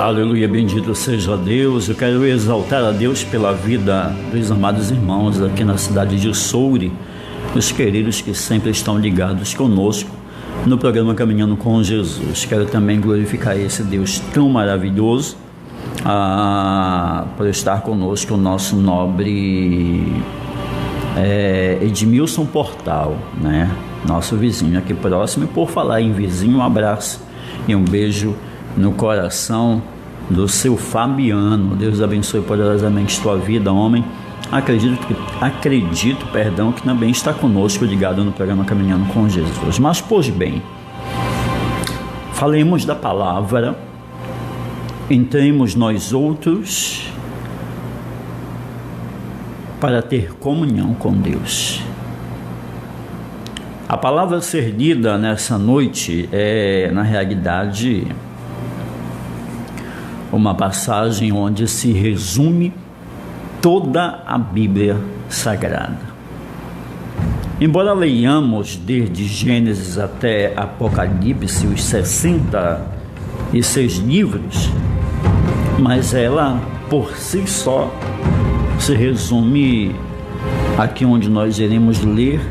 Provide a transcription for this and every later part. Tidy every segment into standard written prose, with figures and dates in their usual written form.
Aleluia, bendito seja Deus. Eu quero exaltar a Deus pela vida dos amados irmãos aqui na cidade de Soure, os queridos que sempre estão ligados conosco no programa Caminhando com Jesus. Quero também glorificar esse Deus tão maravilhoso por estar conosco, o nosso nobre Edmilson Portal, né? Nosso vizinho aqui próximo. E por falar em vizinho, um abraço e um beijo no coração do seu Fabiano. Deus abençoe poderosamente tua vida, homem. Acredito que também está conosco ligado no programa Caminhando com Jesus. Mas, pois bem, falemos da palavra, entremos nós outros para ter comunhão com Deus. A palavra a ser lida nessa noite é, na realidade, uma passagem onde se resume toda a Bíblia Sagrada. Embora leiamos desde Gênesis até Apocalipse, os 66 livros, mas ela por si só se resume aqui onde nós iremos ler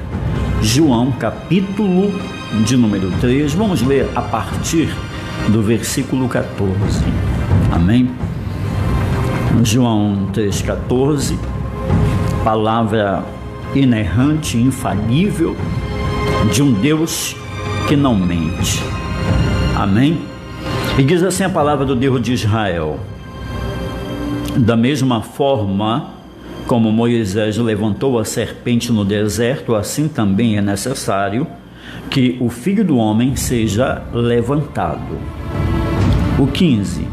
João, capítulo de número 3. Vamos ler a partir do versículo 14. Amém? João 3,14, palavra inerrante, infalível, de um Deus que não mente. Amém? E diz assim a palavra do Deus de Israel: da mesma forma como Moisés levantou a serpente no deserto, assim também é necessário que o Filho do Homem seja levantado. O 15,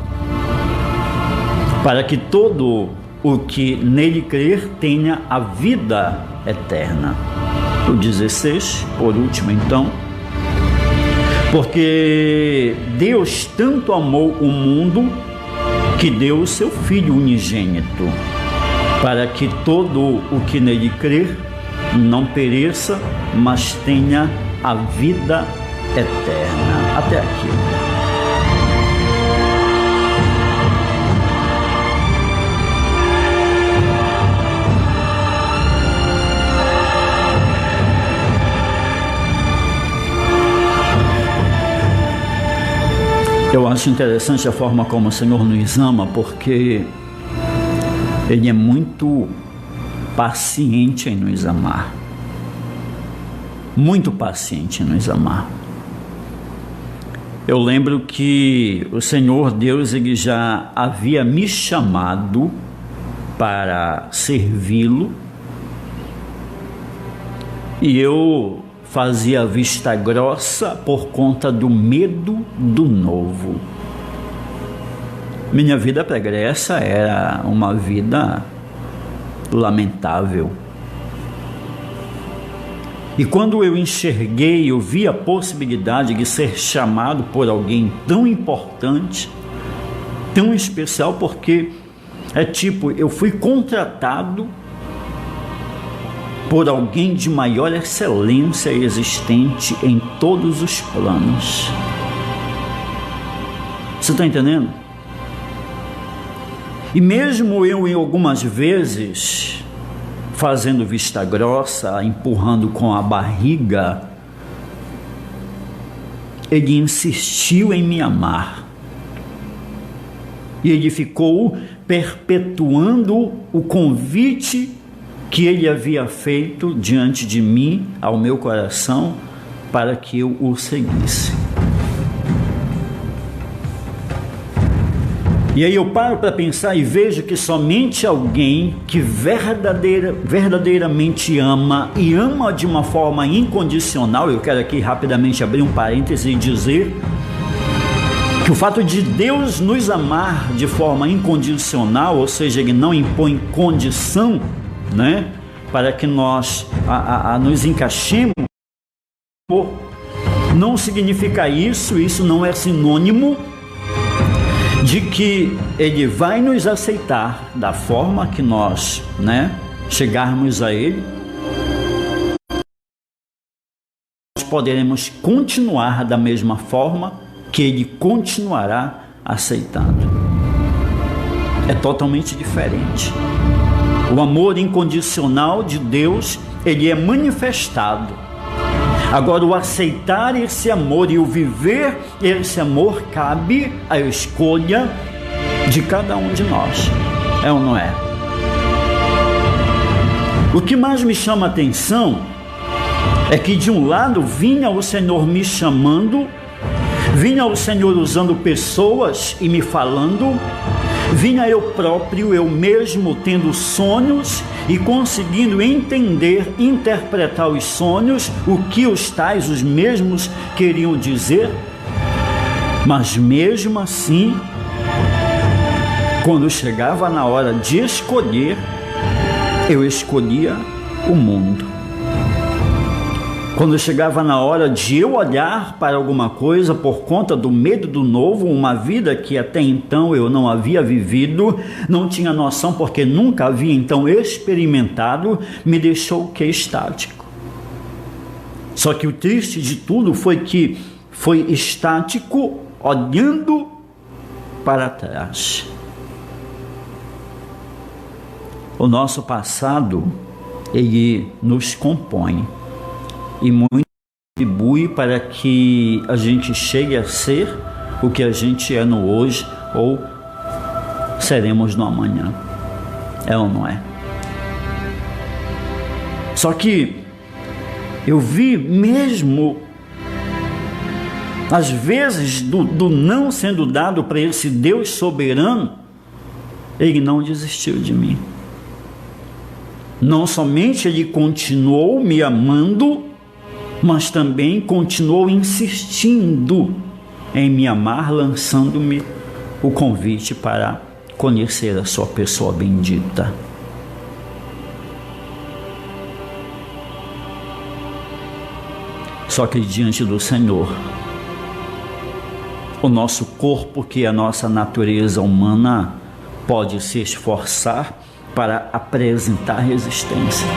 para que todo o que nele crer tenha a vida eterna. O 16, por último então, porque Deus tanto amou o mundo que deu o seu Filho unigênito, para que todo o que nele crer não pereça, mas tenha a vida eterna. Até aqui. Eu acho interessante a forma como o Senhor nos ama, porque Ele é muito paciente em nos amar. Muito paciente em nos amar. Eu lembro que o Senhor Deus, Ele já havia me chamado para servi-lo, e eu fazia vista grossa por conta do medo do novo. Minha vida pregressa era uma vida lamentável. E quando eu enxerguei, eu vi a possibilidade de ser chamado por alguém tão importante, tão especial, porque eu fui contratado por alguém de maior excelência existente em todos os planos. Você está entendendo? E mesmo eu, em algumas vezes, fazendo vista grossa, empurrando com a barriga, Ele insistiu em me amar. E Ele ficou perpetuando o convite que Ele havia feito diante de mim, ao meu coração, para que eu o seguisse. E aí eu paro para pensar e vejo que somente alguém que verdadeiramente ama, e ama de uma forma incondicional. Eu quero aqui rapidamente abrir um parêntese e dizer que o fato de Deus nos amar de forma incondicional, ou seja, Ele não impõe condição, né, para que nós nos encaixemos, não significa isso não é sinônimo de que Ele vai nos aceitar da forma que nós, chegarmos a Ele. Nós poderemos continuar da mesma forma que Ele continuará aceitando. é totalmente diferente. O amor incondicional de Deus, ele é manifestado. Agora, o aceitar esse amor e o viver esse amor cabe à escolha de cada um de nós. É ou não é? O que mais me chama a atenção é que, de um lado, vinha o Senhor me chamando, vinha o Senhor usando pessoas e me falando, vinha eu próprio, eu mesmo, tendo sonhos e conseguindo entender, interpretar os sonhos, o que os tais, os mesmos, queriam dizer. Mas mesmo assim, quando chegava na hora de escolher, eu escolhia o mundo. Quando chegava na hora de eu olhar para alguma coisa por conta do medo do novo, uma vida que até então eu não havia vivido, não tinha noção porque nunca havia então experimentado, me deixou o que? Estático. Só que o triste de tudo foi que foi estático olhando para trás. O nosso passado, ele nos compõe e muito contribui para que a gente chegue a ser o que a gente é no hoje ou seremos no amanhã. É ou não é? Só que eu vi mesmo, às vezes, do não sendo dado para esse Deus soberano, ele não desistiu de mim. Não somente ele continuou me amando, mas também continuou insistindo em me amar, lançando-me o convite para conhecer a sua pessoa bendita. Só que diante do Senhor, o nosso corpo, que é a nossa natureza humana, pode se esforçar para apresentar resistência.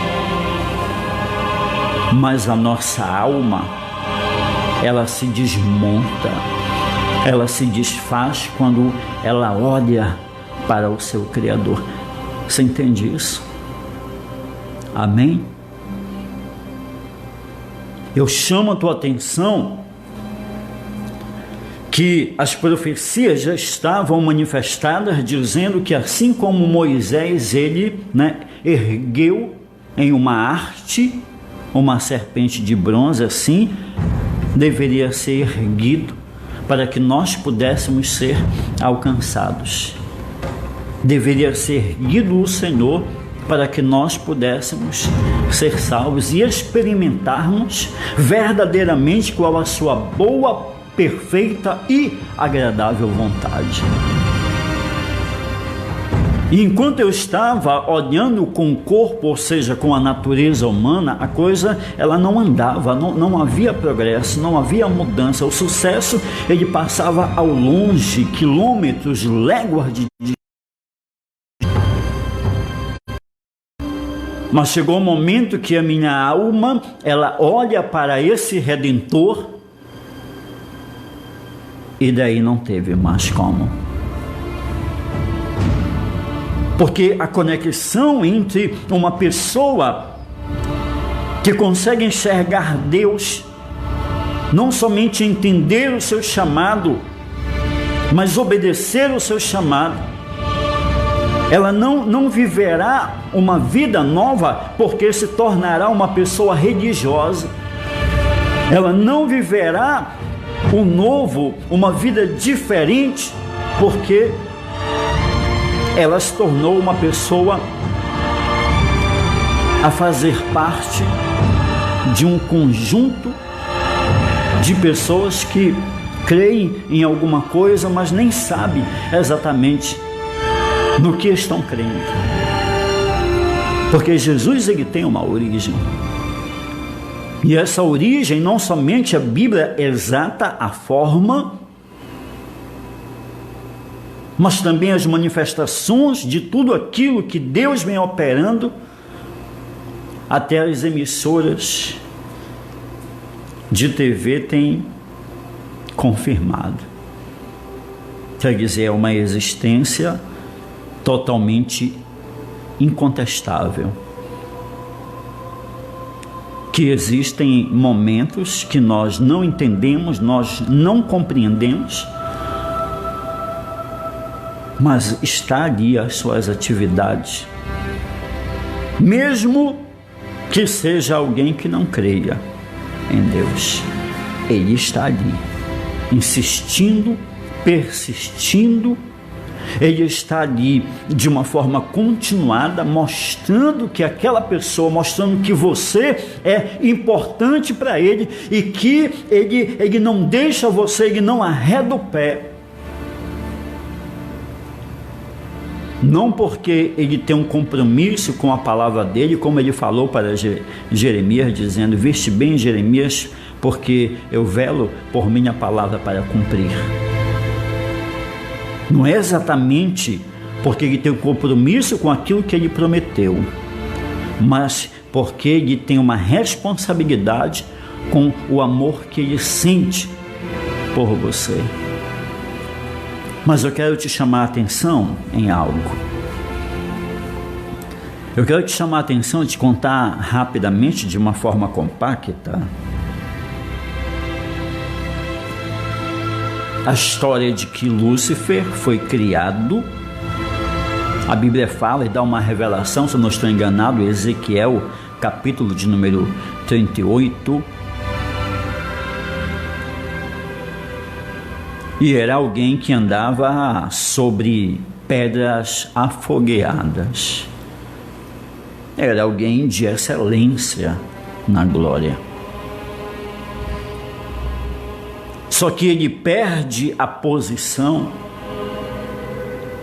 Mas a nossa alma, ela se desmonta, ela se desfaz quando ela olha para o seu Criador. Você entende isso? Amém? Eu chamo a tua atenção que as profecias já estavam manifestadas, dizendo que assim como Moisés, ele ergueu em uma haste uma serpente de bronze, assim deveria ser erguido para que nós pudéssemos ser alcançados. Deveria ser erguido o Senhor para que nós pudéssemos ser salvos e experimentarmos verdadeiramente qual a sua boa, perfeita e agradável vontade. E enquanto eu estava olhando com o corpo, ou seja, com a natureza humana, a coisa ela não andava, não havia progresso, não havia mudança. O sucesso ele passava ao longe, quilômetros, léguas de Mas chegou um momento que a minha alma, ela olha para esse Redentor e daí não teve mais como. Porque a conexão entre uma pessoa que consegue enxergar Deus, não somente entender o seu chamado, mas obedecer o seu chamado, ela não viverá uma vida nova porque se tornará uma pessoa religiosa. Ela não viverá o novo, uma vida diferente, porque ela se tornou uma pessoa a fazer parte de um conjunto de pessoas que creem em alguma coisa, mas nem sabem exatamente no que estão crendo. Porque Jesus ele tem uma origem. E essa origem, não somente a Bíblia exata a forma, mas também as manifestações de tudo aquilo que Deus vem operando, até as emissoras de TV têm confirmado. Quer dizer, é uma existência totalmente incontestável. Que existem momentos que nós não entendemos, nós não compreendemos, mas está ali as suas atividades, mesmo que seja alguém que não creia em Deus, Ele está ali, insistindo, persistindo. Ele está ali de uma forma continuada, mostrando que aquela pessoa, mostrando que você é importante para Ele e que ele não deixa você, Ele não arreda o pé. Não porque Ele tem um compromisso com a palavra dEle, como Ele falou para Jeremias, dizendo: viste bem, Jeremias, porque eu velo por minha palavra para cumprir. Não é exatamente porque Ele tem um compromisso com aquilo que Ele prometeu, mas porque Ele tem uma responsabilidade com o amor que Ele sente por você. Mas eu quero te chamar a atenção em algo. Eu quero te chamar a atenção, te contar rapidamente, de uma forma compacta, a história de que Lúcifer foi criado. A Bíblia fala e dá uma revelação, se eu não estou enganado, Ezequiel, capítulo de número 38. E era alguém que andava sobre pedras afogueadas. Era alguém de excelência na glória. Só que ele perde a posição,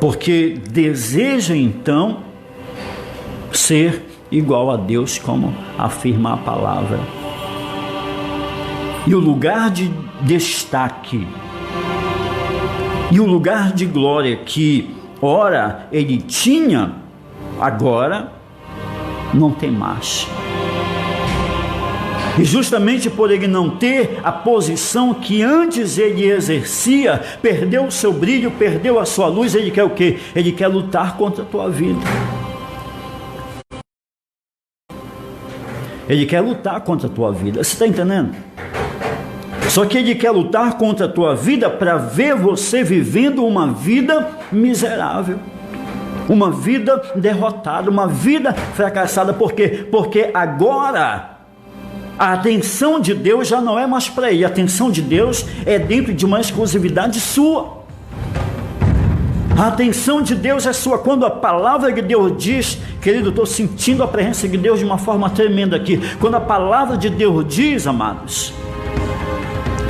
porque deseja então ser igual a Deus, como afirma a palavra. E o lugar de destaque e o lugar de glória que ora ele tinha, agora não tem mais. E justamente por ele não ter a posição que antes ele exercia, perdeu o seu brilho, perdeu a sua luz. Ele quer o quê? Ele quer lutar contra a tua vida. Ele quer lutar contra a tua vida. Você está entendendo? Só que ele quer lutar contra a tua vida para ver você vivendo uma vida miserável, uma vida derrotada, uma vida fracassada. Por quê? Porque agora a atenção de Deus já não é mais para ele. A atenção de Deus é dentro de uma exclusividade sua. A atenção de Deus é sua. Quando a palavra de Deus diz, querido, estou sentindo a presença de Deus de uma forma tremenda aqui. Quando a palavra de Deus diz, amados,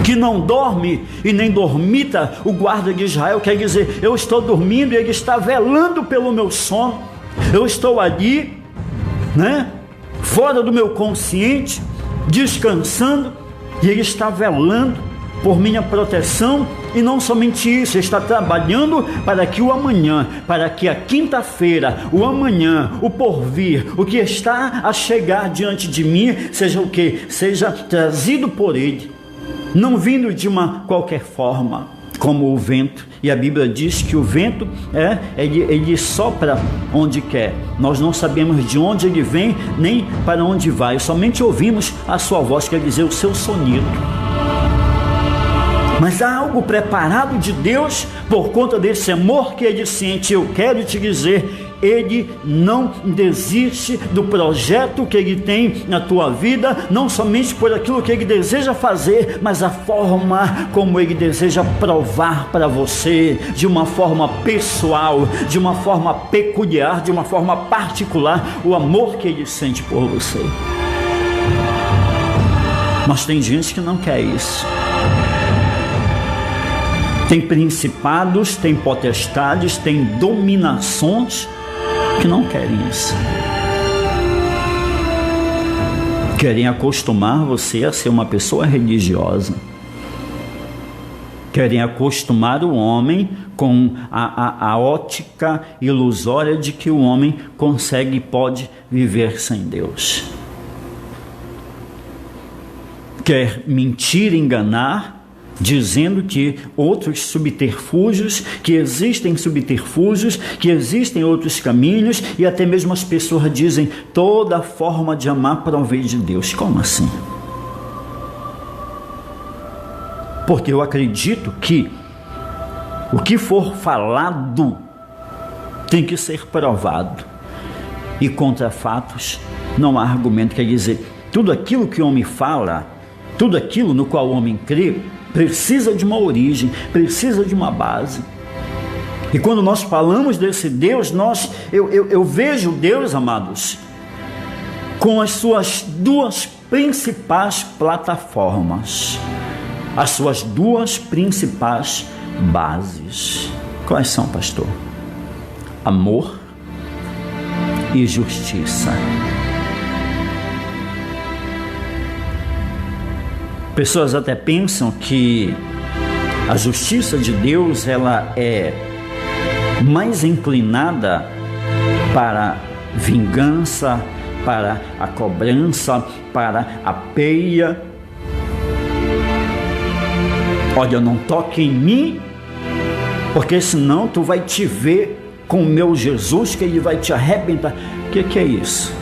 que não dorme e nem dormita o guarda de Israel, quer dizer, eu estou dormindo e ele está velando pelo meu sono. Eu estou ali, fora do meu consciente, descansando, e ele está velando por minha proteção. E não somente isso, ele está trabalhando para que o amanhã, para que a quinta-feira, o amanhã, o porvir, o que está a chegar diante de mim, seja o que? Seja trazido por ele, não vindo de uma qualquer forma, como o vento. E a Bíblia diz que o vento ele sopra onde quer. Nós não sabemos de onde ele vem, nem para onde vai. Somente ouvimos a sua voz, quer dizer, o seu sonido. Mas há algo preparado de Deus por conta desse amor que ele sente. Eu quero te dizer, ele não desiste do projeto que ele tem na tua vida, não somente por aquilo que ele deseja fazer, mas a forma como ele deseja provar para você, de uma forma pessoal, de uma forma peculiar, de uma forma particular, o amor que ele sente por você. Mas tem gente que não quer isso. Tem principados, tem potestades, tem dominações que não querem isso. Querem acostumar você a ser uma pessoa religiosa. Querem acostumar o homem com a ótica ilusória de que o homem consegue e pode viver sem Deus. Quer mentir, enganar, dizendo que outros subterfúgios, que existem outros caminhos, e até mesmo as pessoas dizem toda forma de amar provém de Deus. Como assim? Porque eu acredito que o que for falado tem que ser provado, e contra fatos não há argumento. Quer dizer, tudo aquilo que o homem fala, tudo aquilo no qual o homem crê, precisa de uma origem, precisa de uma base. E quando nós falamos desse Deus, eu vejo Deus, amados, com as suas duas principais plataformas, as suas duas principais bases. Quais são, pastor? Amor e justiça. Pessoas até pensam que a justiça de Deus ela é mais inclinada para vingança, para a cobrança, para a peia. Olha, não toque em mim, porque senão tu vai te ver com o meu Jesus, que ele vai te arrebentar. O que é isso?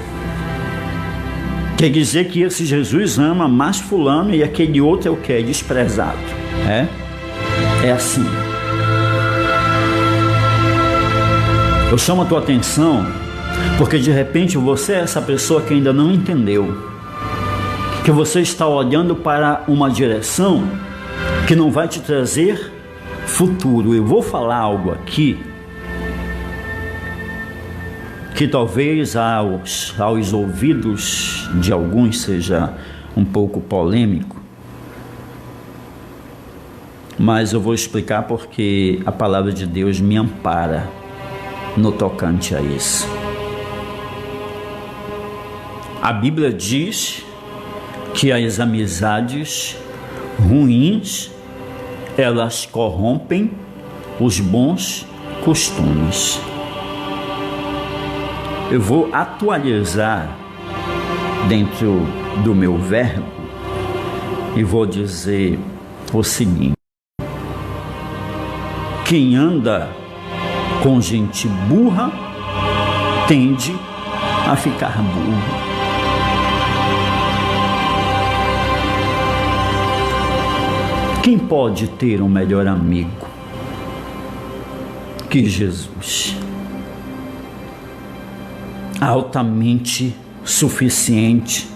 Quer dizer que esse Jesus ama mais fulano e aquele outro é o que? É desprezado. É assim. Eu chamo a tua atenção porque de repente você é essa pessoa que ainda não entendeu que você está olhando para uma direção que não vai te trazer futuro. Eu vou falar algo aqui que talvez aos ouvidos de alguns seja um pouco polêmico, mas eu vou explicar porque a palavra de Deus me ampara no tocante a isso. A Bíblia diz que as amizades ruins, elas corrompem os bons costumes. Eu vou atualizar dentro do meu verbo e vou dizer o seguinte: quem anda com gente burra tende a ficar burro. Quem pode ter um melhor amigo que Jesus? Altamente suficiente,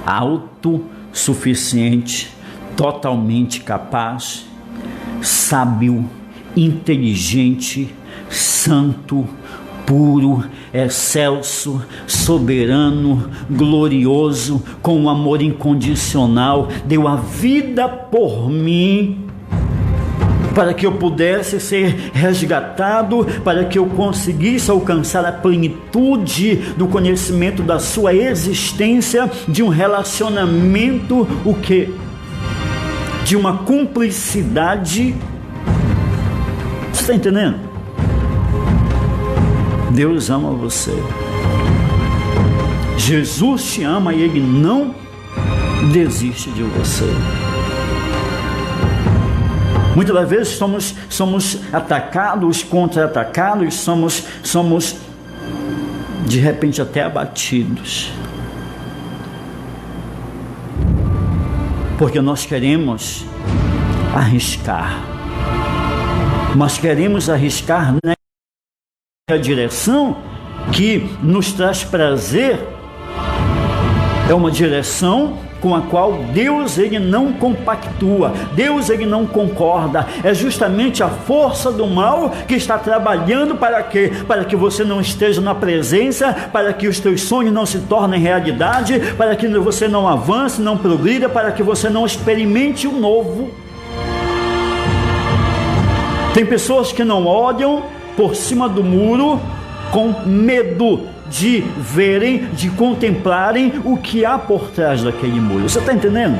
autossuficiente, totalmente capaz, sábio, inteligente, santo, puro, excelso, soberano, glorioso, com um amor incondicional, deu a vida por mim, para que eu pudesse ser resgatado, para que eu conseguisse alcançar a plenitude do conhecimento da sua existência, de um relacionamento, o quê? De uma cumplicidade. Você está entendendo? Deus ama você. Jesus te ama e Ele não desiste de você. Muitas das vezes somos atacados, contra-atacados, somos de repente até abatidos. Porque nós queremos arriscar. Nós queremos arriscar na direção que nos traz prazer. É uma direção com a qual Deus ele não compactua, Deus ele não concorda. É justamente a força do mal que está trabalhando para quê? Para que você não esteja na presença, para que os teus sonhos não se tornem realidade, para que você não avance, não progrida, para que você não experimente o novo. Tem pessoas que não olham por cima do muro com medo de verem, de contemplarem o que há por trás daquele muro. Você está entendendo?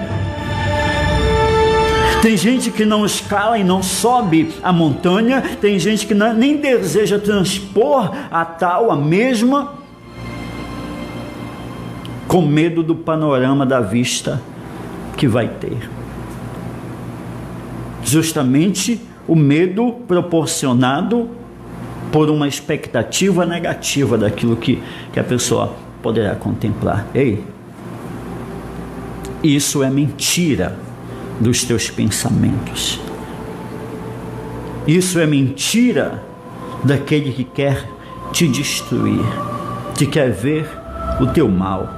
Tem gente que não escala e não sobe a montanha, tem gente que nem deseja transpor a mesma, com medo do panorama da vista que vai ter. Justamente o medo proporcionado por uma expectativa negativa daquilo que a pessoa poderá contemplar. Ei, isso é mentira dos teus pensamentos. Isso é mentira daquele que quer te destruir, que quer ver o teu mal.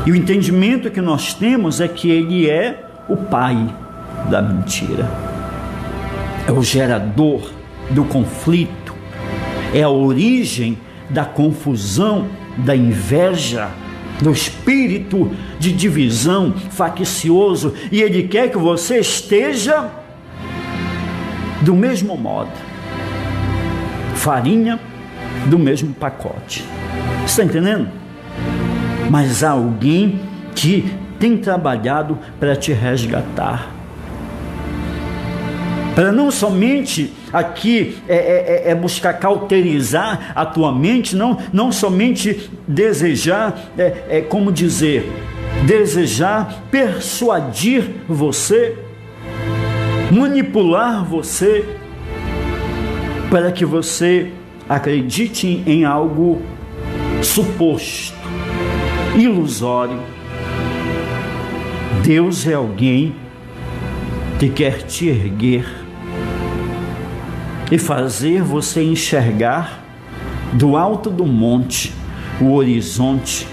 E o entendimento que nós temos é que ele é o pai da mentira, é o gerador do conflito, é a origem da confusão, da inveja, do espírito de divisão faccioso, e ele quer que você esteja do mesmo modo, farinha do mesmo pacote. Está entendendo? Mas há alguém que tem trabalhado para te resgatar, para não somente aqui buscar cauterizar a tua mente, não somente desejar, desejar persuadir você, manipular você, para que você acredite em algo suposto, ilusório. Deus é alguém que quer te erguer e fazer você enxergar do alto do monte o horizonte,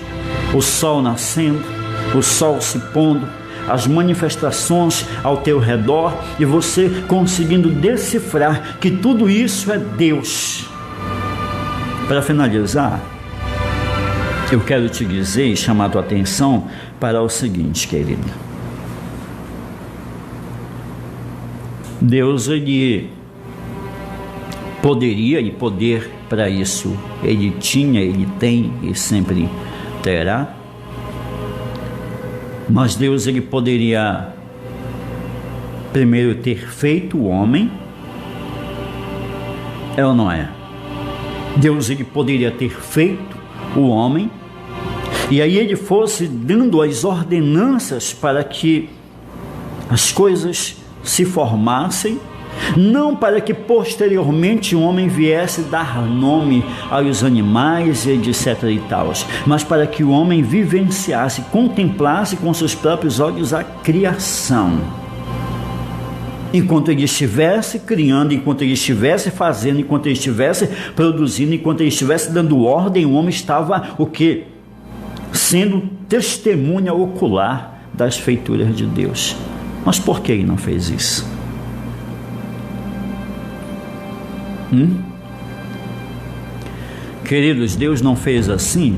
o sol nascendo, o sol se pondo, as manifestações ao teu redor, e você conseguindo decifrar que tudo isso é Deus. Para finalizar, eu quero te dizer e chamar a tua atenção para o seguinte, querido. Deus, ele poderia, e poder para isso ele tinha, ele tem e sempre terá. Mas Deus, ele poderia primeiro ter feito o homem, é ou não é? Deus, ele poderia ter feito o homem, e aí ele fosse dando as ordenanças para que as coisas se formassem, não para que posteriormente o homem viesse dar nome aos animais e etc e tal, mas para que o homem vivenciasse, contemplasse com seus próprios olhos a criação. Enquanto ele estivesse criando, enquanto ele estivesse fazendo, enquanto ele estivesse produzindo, enquanto ele estivesse dando ordem, o homem estava o quê? Sendo testemunha ocular das feituras de Deus. Mas por que ele não fez isso? Queridos, Deus não fez assim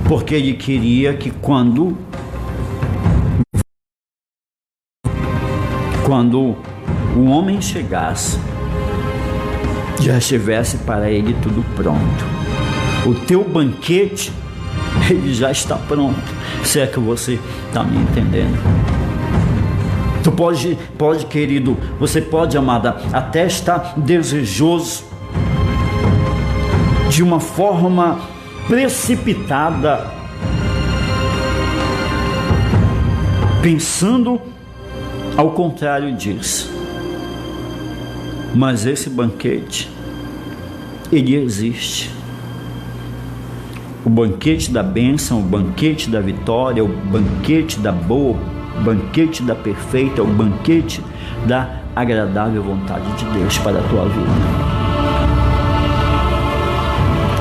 porque ele queria que quando o homem chegasse, já estivesse para ele tudo pronto. O teu banquete, ele já está pronto, se é que você está me entendendo. Tu pode, querido, você pode, amada, até estar desejoso de uma forma precipitada, pensando ao contrário disso. Mas esse banquete, ele existe. O banquete da bênção, o banquete da vitória, o banquete da boa, o banquete da perfeita, o banquete da agradável vontade de Deus para a tua vida.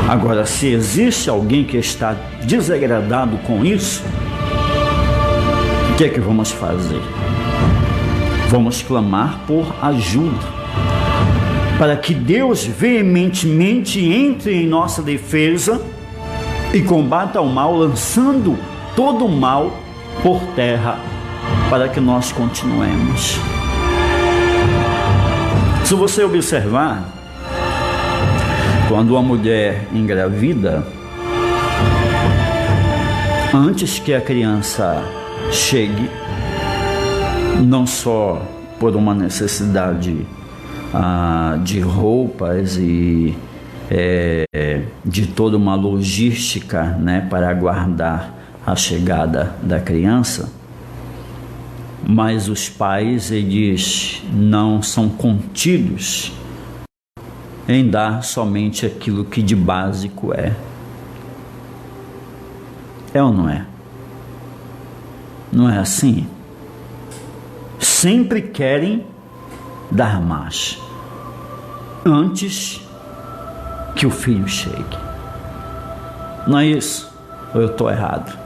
Agora, se existe alguém que está desagradado com isso, o que é que vamos fazer? Vamos clamar por ajuda, para que Deus veementemente entre em nossa defesa e combata o mal, lançando todo o mal por terra, para que nós continuemos. Se você observar, quando uma mulher engravida, antes que a criança chegue, não só por uma necessidade de roupas e de toda uma logística, né, para aguardar a chegada da criança, mas os pais, eles não são contidos em dar somente aquilo que de básico é. É ou não é? Não é assim? Sempre querem dar mais antes que o filho chegue. Não é isso? Ou eu estou errado?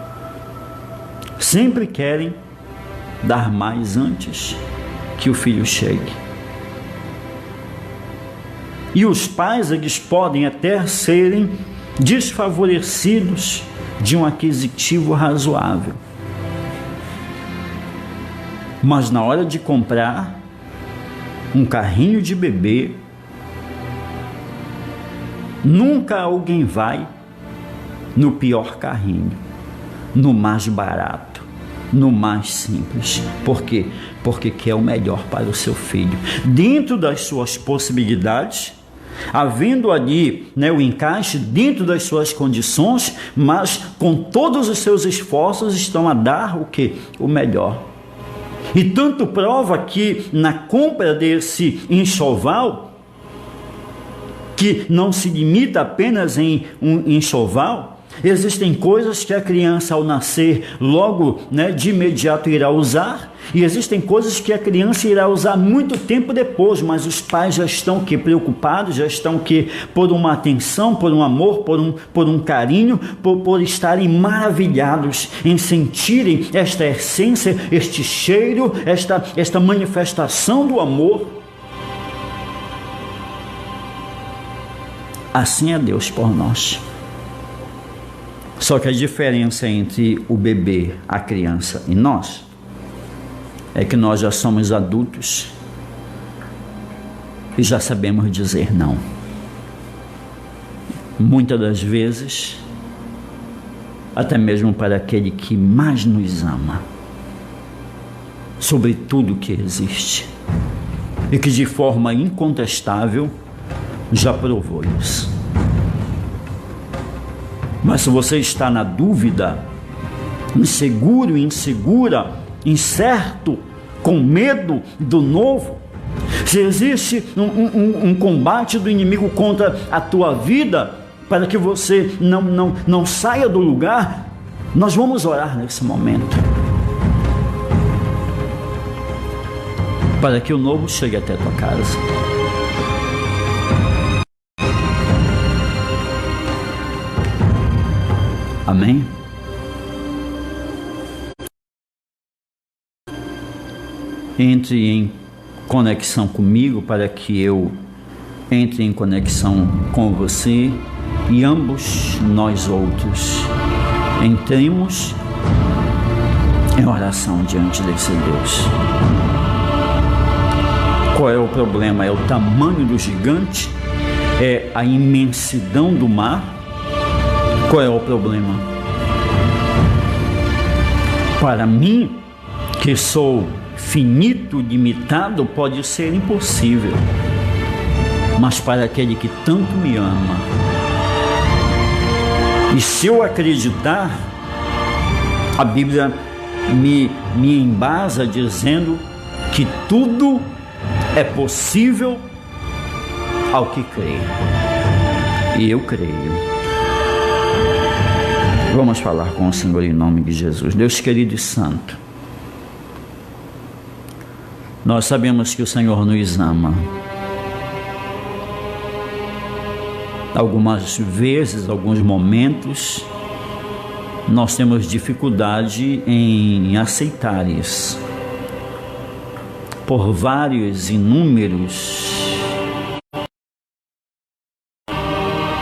Sempre querem dar mais antes que o filho chegue. E os pais, eles podem até serem desfavorecidos de um aquisitivo razoável, mas na hora de comprar um carrinho de bebê, nunca alguém vai no pior carrinho, no mais barato, no mais simples. Por quê? Porque quer o melhor para o seu filho, dentro das suas possibilidades, havendo ali, o encaixe dentro das suas condições, mas com todos os seus esforços estão a dar o quê? O melhor. E tanto prova que na compra desse enxoval, que não se limita apenas em um enxoval, existem coisas que a criança ao nascer logo, de imediato irá usar, e existem coisas que a criança irá usar muito tempo depois, mas os pais já estão preocupados, já estão por uma atenção, por um amor, por um carinho, por estarem maravilhados em sentirem esta essência, este cheiro, esta manifestação do amor. Assim é Deus por nós. Só que a diferença entre o bebê, a criança e nós é que nós já somos adultos e já sabemos dizer não. Muitas das vezes, até mesmo para aquele que mais nos ama, sobre tudo que existe, e que de forma incontestável já provou isso. Mas se você está na dúvida, inseguro, insegura, incerto, com medo do novo, se existe um combate do inimigo contra a tua vida, para que você não saia do lugar, nós vamos orar nesse momento, para que o novo chegue até a tua casa. Amém? Entre em conexão comigo para que eu entre em conexão com você e ambos nós outros entremos em oração diante desse Deus. Qual é o problema? É o tamanho do gigante? É a imensidão do mar? Qual é o problema? Para mim, que sou finito, limitado, pode ser impossível, mas para aquele que tanto me ama, e se eu acreditar, a Bíblia me embasa dizendo que tudo é possível ao que crê, e eu creio. Vamos falar com o Senhor em nome de Jesus. Deus querido e santo, nós sabemos que o Senhor nos ama. Algumas vezes, alguns momentos, nós temos dificuldade em aceitar isso, por vários inúmeros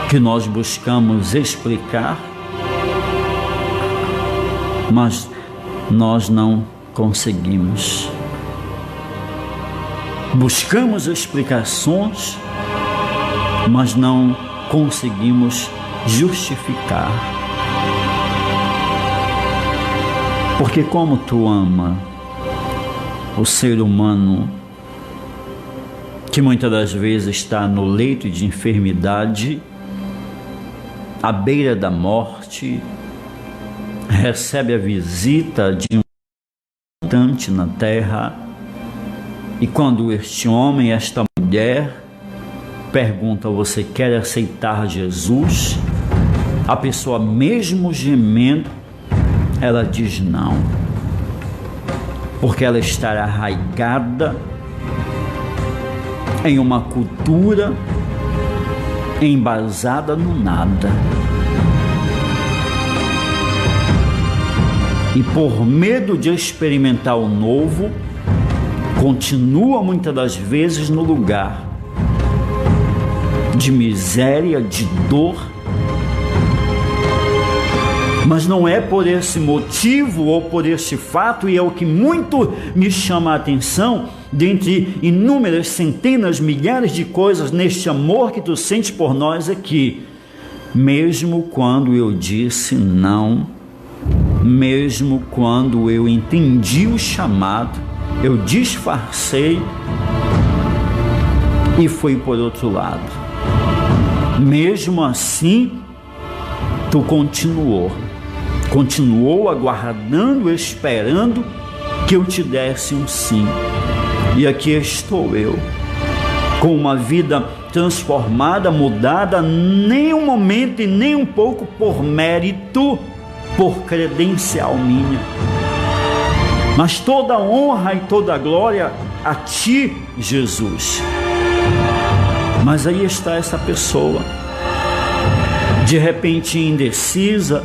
que nós buscamos explicar, mas nós não conseguimos. Buscamos explicações, mas não conseguimos justificar. Porque como tu ama o ser humano que muitas das vezes está no leito de enfermidade, à beira da morte, recebe a visita de um habitante na terra. E quando este homem, esta mulher, pergunta: você quer aceitar Jesus? A pessoa, mesmo gemendo, ela diz não, porque ela está arraigada em uma cultura embasada no nada. E por medo de experimentar o novo, continua muitas das vezes no lugar de miséria, de dor. Mas não é por esse motivo ou por esse fato, e é o que muito me chama a atenção, dentre inúmeras centenas, milhares de coisas neste amor que tu sentes por nós, é que mesmo quando eu disse não, mesmo quando eu entendi o chamado, eu disfarcei e fui por outro lado. Mesmo assim, tu continuou aguardando, esperando que eu te desse um sim. E aqui estou eu, com uma vida transformada, mudada, nem um momento e nem um pouco por mérito, por credencial minha, mas toda honra e toda glória a ti, Jesus. Mas aí está essa pessoa, de repente indecisa,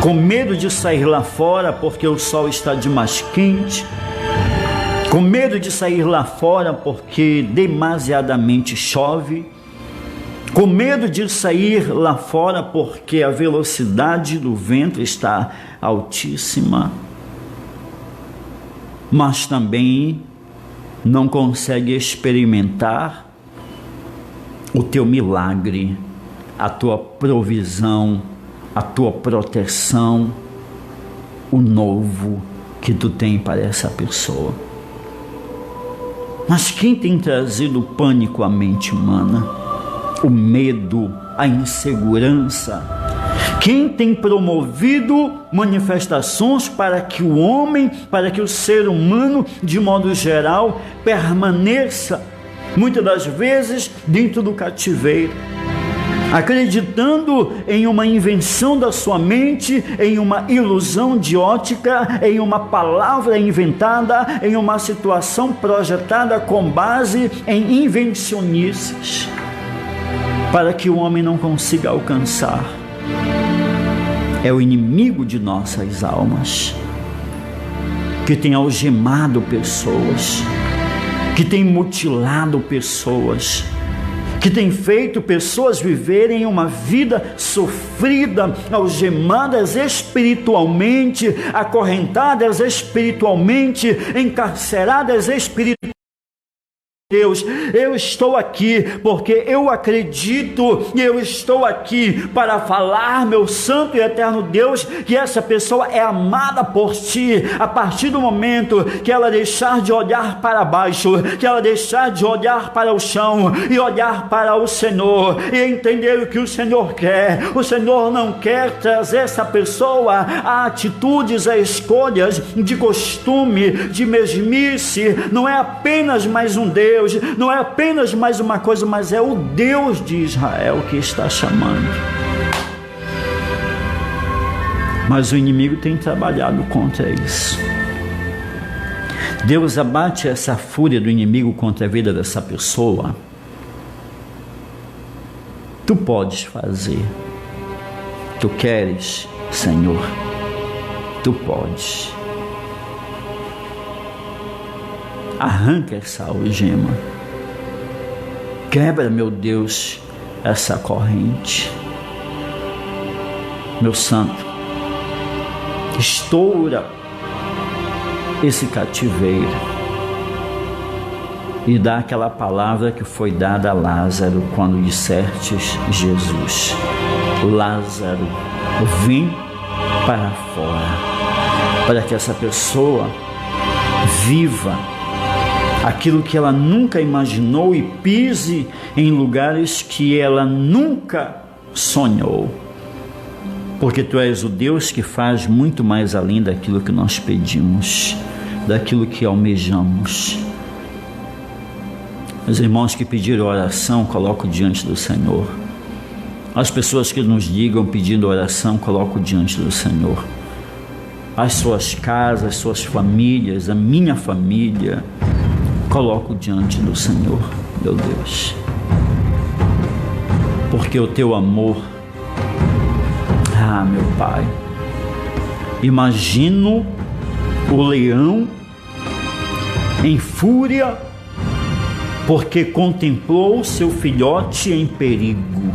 com medo de sair lá fora porque o sol está demais quente, com medo de sair lá fora porque demasiadamente chove, com medo de sair lá fora porque a velocidade do vento está altíssima, mas também não consegue experimentar o teu milagre, a tua provisão, a tua proteção, o novo que tu tem para essa pessoa. Mas quem tem trazido pânico à mente humana, o medo, a insegurança? Quem tem promovido manifestações para que o homem, para que o ser humano, de modo geral, permaneça, muitas das vezes, dentro do cativeiro, acreditando em uma invenção da sua mente, em uma ilusão de ótica, em uma palavra inventada, em uma situação projetada com base em invencionices, para que o homem não consiga alcançar. É o inimigo de nossas almas, que tem algemado pessoas, que tem mutilado pessoas, que tem feito pessoas viverem uma vida sofrida, algemadas espiritualmente, acorrentadas espiritualmente, encarceradas espiritualmente. Deus, eu estou aqui porque eu acredito, e eu estou aqui para falar, meu santo e eterno Deus, que essa pessoa é amada por ti. A partir do momento que ela deixar de olhar para baixo, que ela deixar de olhar para o chão e olhar para o Senhor e entender o que o Senhor quer. O Senhor não quer trazer essa pessoa a atitudes, a escolhas de costume, de mesmice. Não é apenas mais um Deus, não é apenas mais uma coisa, mas é o Deus de Israel que está chamando. Mas o inimigo tem trabalhado contra isso. Deus abate essa fúria do inimigo contra a vida dessa pessoa. Tu podes fazer. Tu queres, Senhor. Tu podes. Arranca essa algema. Quebra, meu Deus, essa corrente. Meu santo, estoura esse cativeiro e dá aquela palavra que foi dada a Lázaro quando dissertes: Jesus, Lázaro, vem para fora, para que essa pessoa viva aquilo que ela nunca imaginou e pise em lugares que ela nunca sonhou. porque Tu és o Deus que faz muito mais além daquilo que nós pedimos, daquilo que almejamos. Os irmãos que pediram oração, coloco diante do Senhor. As pessoas que nos digam pedindo oração, coloco diante do Senhor. As suas casas, as suas famílias, a minha família, coloco diante do Senhor, meu Deus. Porque o Teu amor, meu Pai, imagino o leão em fúria, porque contemplou seu filhote em perigo.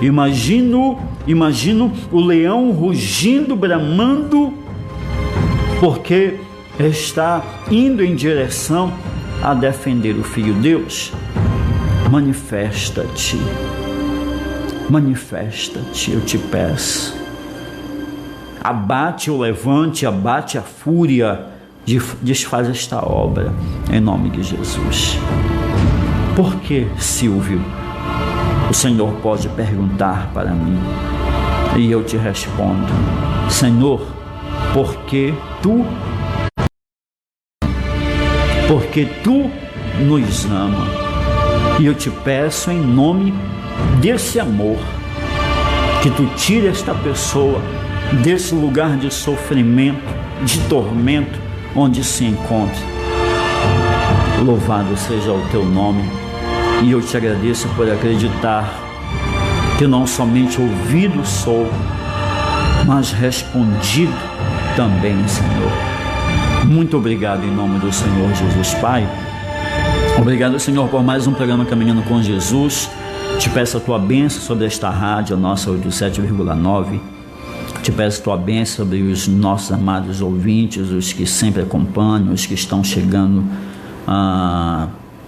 Imagino o leão rugindo, bramando, porque está indo em direção a defender o Filho. Deus, manifesta-te, eu te peço. Abate o levante, abate a fúria, desfaz esta obra, em nome de Jesus. Por que, Silvio? O Senhor pode perguntar para mim, e eu te respondo: Senhor, porque Tu nos ama. E eu te peço em nome desse amor, que Tu tire esta pessoa desse lugar de sofrimento, de tormento, onde se encontra. Louvado seja o Teu nome, e eu te agradeço por acreditar que não somente ouvido sou, mas respondido também, Senhor. Muito obrigado em nome do Senhor Jesus. Pai, obrigado, Senhor, por mais um programa Caminhando com Jesus. Te peço a Tua bênção sobre esta rádio, a nossa 87,9. Te peço a Tua bênção sobre os nossos amados ouvintes, os que sempre acompanham, os que estão chegando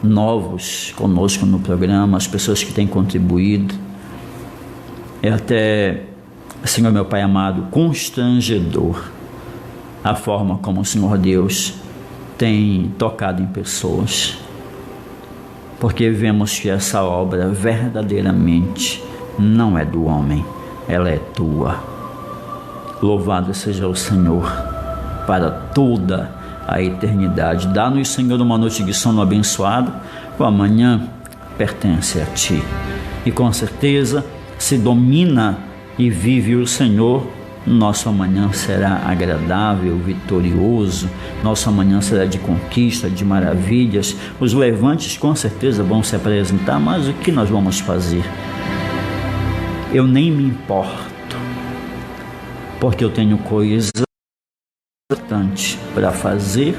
novos conosco no programa, as pessoas que têm contribuído. É até, Senhor meu Pai amado, constrangedor a forma como o Senhor Deus tem tocado em pessoas, porque vemos que essa obra verdadeiramente não é do homem, ela é Tua. Louvado seja o Senhor para toda a eternidade. Dá-nos, Senhor, uma noite de sono abençoado. O amanhã pertence a Ti, e com certeza, se domina e vive o Senhor, nosso amanhã será agradável, vitorioso. Nosso amanhã será de conquista, de maravilhas. Os levantes com certeza vão se apresentar, mas o que nós vamos fazer? Eu nem me importo, porque eu tenho coisa importante para fazer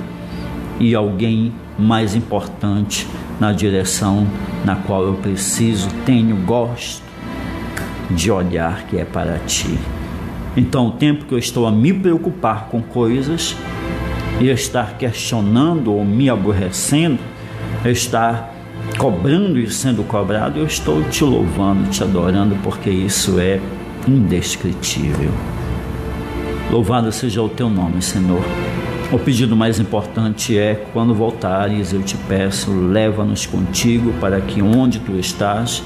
e alguém mais importante na direção na qual eu preciso, gosto de olhar, que é para Ti. Então, o tempo que eu estou a me preocupar com coisas e estar questionando ou me aborrecendo, estar cobrando e sendo cobrado, eu estou Te louvando, Te adorando, porque isso é indescritível. Louvado seja o Teu nome, Senhor. O pedido mais importante é: quando voltares, eu te peço, leva-nos contigo, para que onde Tu estás,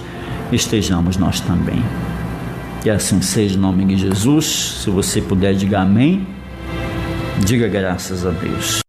estejamos nós também. Que assim seja, em nome de Jesus. Se você puder, diga amém. Diga graças a Deus.